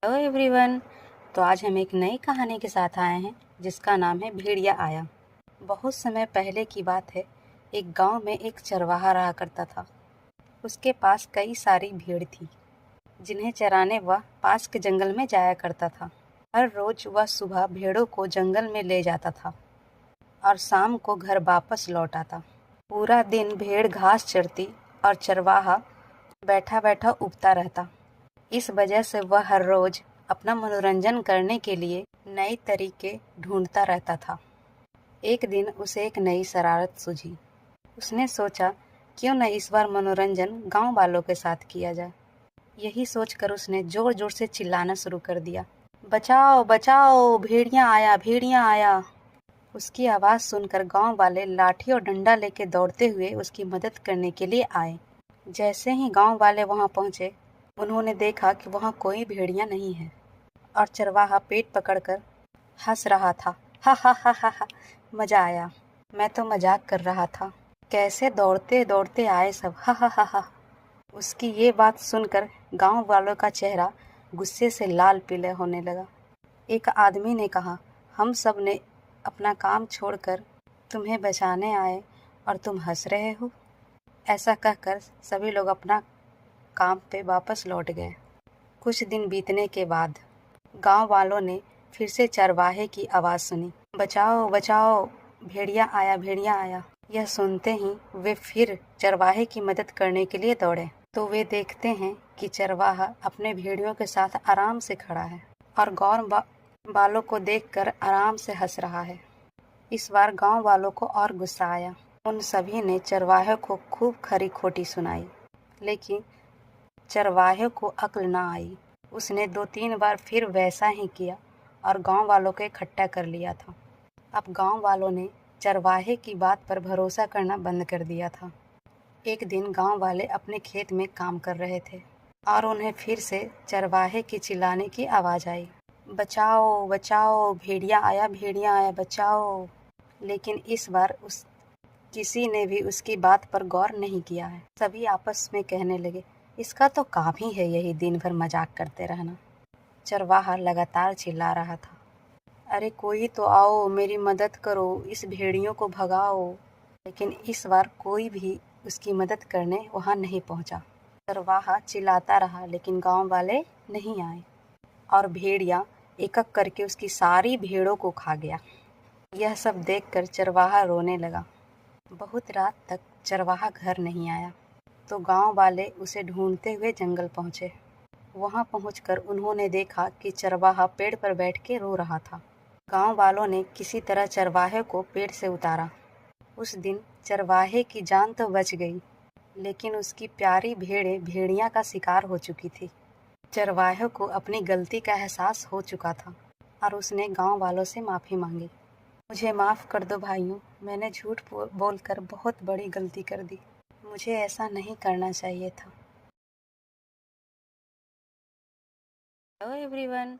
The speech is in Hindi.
Hello everyone. तो आज हम एक नई कहानी के साथ आए हैं जिसका नाम है भेड़िया आया। बहुत समय पहले की बात है। एक गांव में एक चरवाहा रहा करता था। उसके पास कई सारी भेड़ थी जिन्हें चराने वह पास के जंगल में जाया करता था। हर रोज वह सुबह भेड़ों को जंगल में ले जाता था और शाम को घर वापस लौट आता। पूरा दिन भेड़ घास चरती और चरवाहा बैठा बैठा उबता रहता। इस वजह से वह हर रोज अपना मनोरंजन करने के लिए नए तरीके ढूंढता रहता था। एक दिन उसे एक नई शरारत सूझी। उसने सोचा, क्यों न इस बार मनोरंजन गांव वालों के साथ किया जाए। यही सोचकर उसने जोर जोर से चिल्लाना शुरू कर दिया, बचाओ बचाओ, भेड़िया आया, भेड़िया आया। उसकी आवाज़ सुनकर गांव वाले लाठी और डंडा लेके दौड़ते हुए उसकी मदद करने के लिए आए। जैसे ही गांव वाले वहां पहुंचे, उन्होंने देखा कि वहां कोई भेड़िया नहीं है और चरवाहा पेट पकड़कर हंस रहा था। हा हा हा हा हा, मजा आया, मैं तो मजाक कर रहा था, कैसे दौड़ते दौड़ते आए सब, हा हा हा हा। उसकी ये बात सुनकर गांव वालों का चेहरा गुस्से से लाल पीले होने लगा। एक आदमी ने कहा, हम सब ने अपना काम छोड़कर तुम्हें बचाने आए और तुम हंस रहे हो। ऐसा कहकर सभी लोग अपना काम पे वापस लौट गए। कुछ दिन बीतने के बाद गांव वालों ने फिर से चरवाहे की आवाज़ सुनी, बचाओ बचाओ, भेड़िया आया, भेड़िया आया। यह सुनते ही वे फिर चरवाहे की मदद करने के लिए दौड़े। तो वे देखते हैं कि चरवाहा अपने भेड़ियों के साथ आराम से खड़ा है और गांव वालों को देखकर आराम से हंस रहा है। इस बार गांव वालों को और गुस्सा आया। उन सभी ने चरवाहे को खूब खरी खोटी सुनाई, लेकिन चरवाहे को अक्ल न आई। उसने 2-3 बार फिर वैसा ही किया और गांव वालों को इकट्ठा कर लिया था। अब गांव वालों ने चरवाहे की बात पर भरोसा करना बंद कर दिया था। एक दिन गांव वाले अपने खेत में काम कर रहे थे और उन्हें फिर से चरवाहे की चिल्लाने की आवाज़ आई, बचाओ बचाओ, भेड़िया आया, भेड़िया आया, बचाओ। लेकिन इस बार किसी ने भी उसकी बात पर गौर नहीं किया है। सभी आपस में कहने लगे, इसका तो काम ही है यही दिन भर मजाक करते रहना। चरवाहा लगातार चिल्ला रहा था, अरे कोई तो आओ, मेरी मदद करो, इस भेड़ियों को भगाओ। लेकिन इस बार कोई भी उसकी मदद करने वहां नहीं पहुंचा। चरवाहा चिल्लाता रहा लेकिन गांव वाले नहीं आए और भेड़िया एक एक करके उसकी सारी भेड़ों को खा गया। यह सब देखकर चरवाहा रोने लगा। बहुत रात तक चरवाहा घर नहीं आया तो गांव वाले उसे ढूंढते हुए जंगल पहुंचे। वहां पहुंचकर उन्होंने देखा कि चरवाहा पेड़ पर बैठ के रो रहा था। गांव वालों ने किसी तरह चरवाहे को पेड़ से उतारा। उस दिन चरवाहे की जान तो बच गई, लेकिन उसकी प्यारी भेड़ें भेड़िया का शिकार हो चुकी थी। चरवाहे को अपनी गलती का एहसास हो चुका था और उसने गांव वालों से माफ़ी मांगी। मुझे माफ़ कर दो भाइयों, मैंने झूठ बोलकर बहुत बड़ी गलती कर दी। मुझे ऐसा नहीं करना चाहिए था। Hello everyone.